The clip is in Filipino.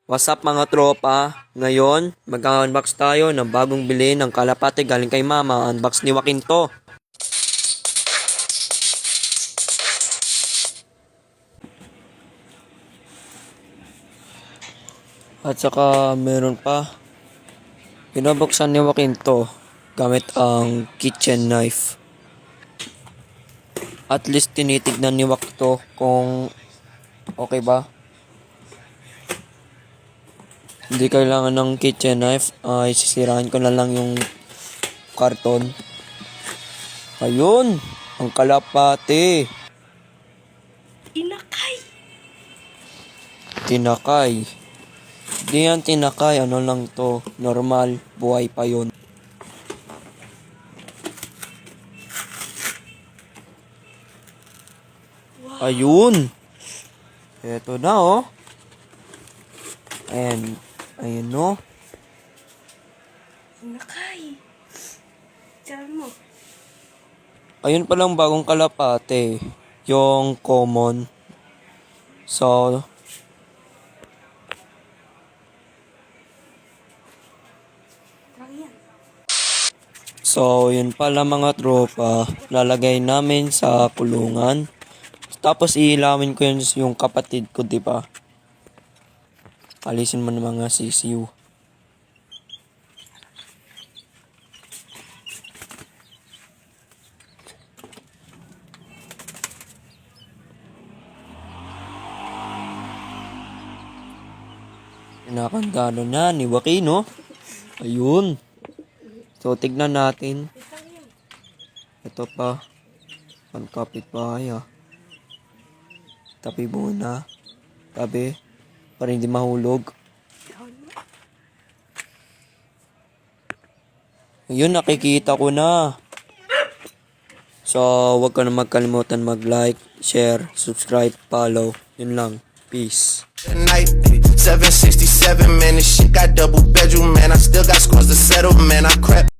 What's up mga tropa? Ngayon, mag-unbox tayo ng bagong bili ng kalapate galing kay mama. Unbox ni Joaquin to. At saka meron pa. Pinabuksan ni Joaquin to gamit ang kitchen knife. At least tinitignan ni Joaquin to kung okay ba. Hindi kailangan ng kitchen knife. Ay, sisirahan ko na lang yung karton. Ayun! Ang kalapate. Inakay. Tinakay. Hindi yan tinakay. Ano lang to? Normal. Buhay pa yun. Wow. Ayun! Eto na oh. Ayun no. Inakay. Sabi mo. Ayun palang bagong kalapate. Yung common. So, Yan. yun pala mga tropa. Lalagay namin sa kulungan. Tapos iilawin ko yun yung kapatid ko, di ba? Alisin mo ng mga sisiw. Kinakandalo na ni Joaquin, no? Ayun. So, tignan natin. Ito pa. Pangkapit bahay, ah. Tapi muna. Tabi. Para hindi mahulog. Ayun, nakikita ko na. So, huwag ka na magkalimutan mag-like, share, subscribe, follow. Yun lang. Peace. Night 767, man, this shit got double bedroom, man. I still got scores to settle, man. I crept